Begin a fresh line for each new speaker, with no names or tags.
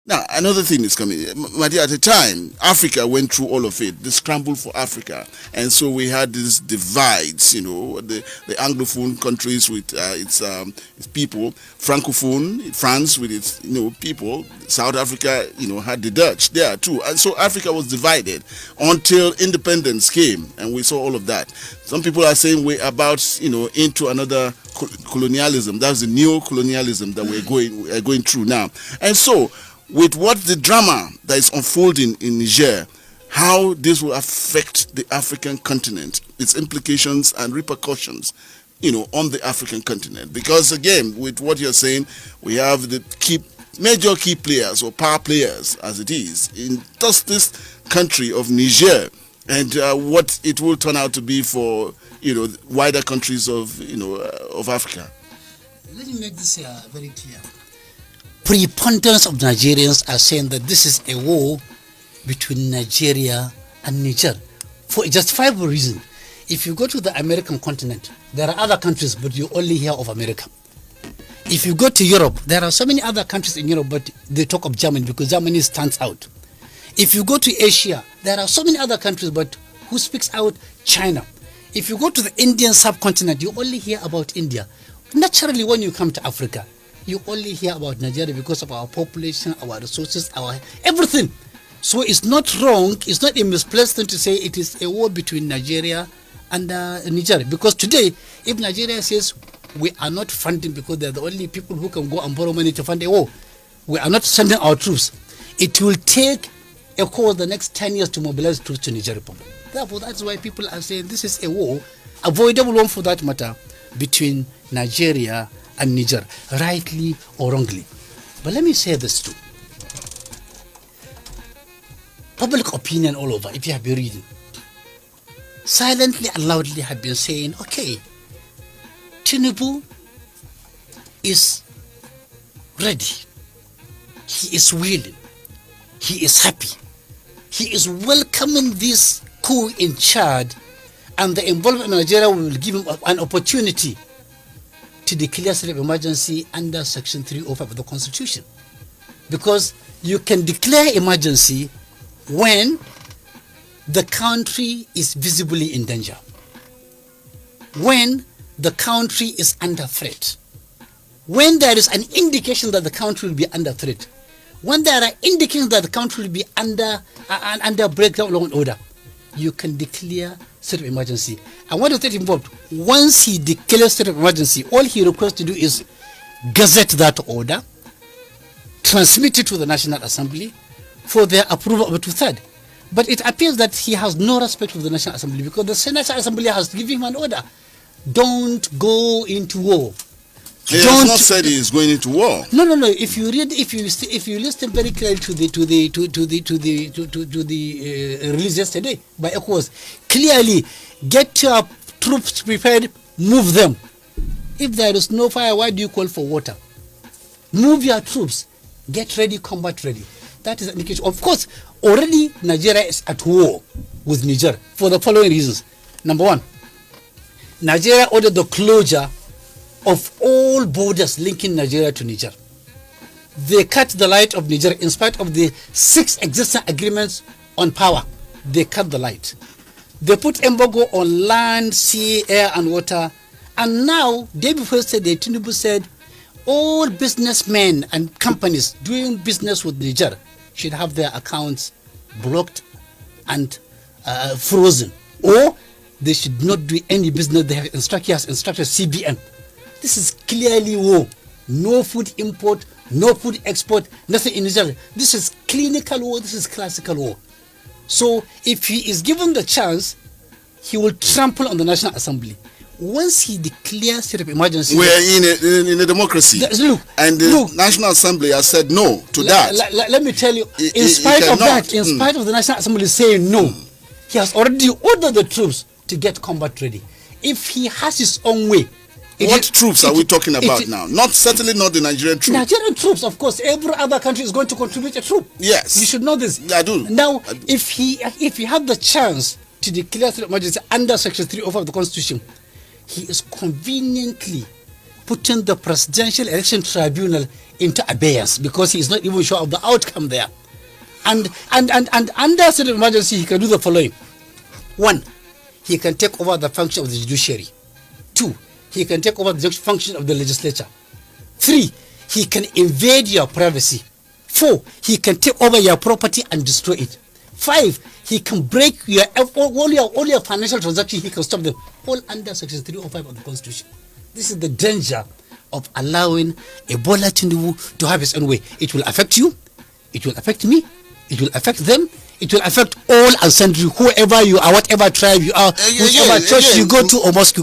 Now, another thing is coming. My dear, at the time, Africa went through all of it, the scramble for Africa. And so we had these divides, the Anglophone countries with its people, Francophone, France with its, people, South Africa, had the Dutch there too. And so Africa was divided until independence came, and we saw all of that. Some people are saying we're about, into another colonialism. That's the neo-colonialism that we're going through now. And so, with what the drama that is unfolding in Niger, how this will affect the African continent, its implications and repercussions, on the African continent. Because again, with what you're saying, we have the major key players or power players, as it is, in just this country of Niger, and what it will turn out to be for wider countries of Africa.
Let me make this very clear. Preponderance of Nigerians are saying that this is a war between Nigeria and Niger for a justifiable reason. If you go to the American continent, there are other countries, but you only hear of America. If you go to Europe, there are so many other countries in Europe, but they talk of Germany because Germany stands out. If you go to Asia, there are so many other countries, but who speaks out? China. If you go to the Indian subcontinent, you only hear about India. Naturally, when you come to Africa, you only hear about Nigeria because of our population, our resources, our everything. So it's not wrong, it's not a misplaced thing to say it is a war between Nigeria and Nigeria. Because today, if Nigeria says we are not funding because they're the only people who can go and borrow money to fund a war, we are not sending our troops, it will take a course the next 10 years to mobilize troops to Niger Republic. Therefore, that's why people are saying this is a war, avoidable one for that matter, between Nigeria and Niger, rightly or wrongly. But let me say this too. Public opinion all over, if you have been reading, silently and loudly have been saying, okay, Tunibu is ready. He is willing. He is happy. He is welcoming this coup in Chad, and the involvement of Nigeria will give him an opportunity to declare state of emergency under Section 305 of the Constitution. Because you can declare emergency when the country is visibly in danger, when the country is under threat, when there is an indication that the country will be under threat, when there are indications that the country will be under breakdown law and order, you can declare state of emergency. And what does that involve? Once he declares state of emergency, all he requires to do is gazette that order, transmit it to the National Assembly for their approval of a two-third. But it appears that he has no respect for the National Assembly because the National Assembly has given him an order. Don't go into war.
He has not said he is going into war.
No. If you read, if you listen very clearly to the release yesterday by ECOWAS, clearly get your troops prepared, move them. If there is no fire, why do you call for water? Move your troops, get ready, combat ready. That is an indication. Of course, already Nigeria is at war with Niger for the following reasons. Number one, Nigeria ordered the closure of all borders linking Nigeria to Niger. They cut the light of Niger in spite of the 6 existing agreements on power. They cut the light. They put embargo on land, sea, air, and water. And now, day before yesterday, Tunibu said all businessmen and companies doing business with Niger should have their accounts blocked and frozen, or they should not do any business. They have instructed CBN. This is clearly war. No food import, no food export, nothing in Israel. This is clinical war, this is classical war. So if he is given the chance, he will trample on the National Assembly. Once he declares state of emergency...
We are in a democracy. And the National Assembly has said no to that.
Let me tell you, in spite of the National Assembly saying no, he has already ordered the troops to get combat ready. If he has his own way...
What troops are we talking about now? Certainly not the Nigerian troops.
Nigerian troops, of course. Every other country is going to contribute a troop.
Yes.
You should know this.
I do.
Now, if he had the chance to declare state of emergency under Section 305 of the Constitution, he is conveniently putting the Presidential Election Tribunal into abeyance because he is not even sure of the outcome there. And under state of emergency, he can do the following. 1, he can take over the function of the judiciary. 2, he can take over the function of the legislature. 3, he can invade your privacy. 4, he can take over your property and destroy it. 5, he can break all your financial transactions. He can stop them, all under section 305 of the Constitution. This is the danger of allowing Ebola Tunibu to have his own way. It will affect you, it will affect me, it will affect them, it will affect all and sundry, whoever you are, whatever tribe you are, whichever church you go to or mosque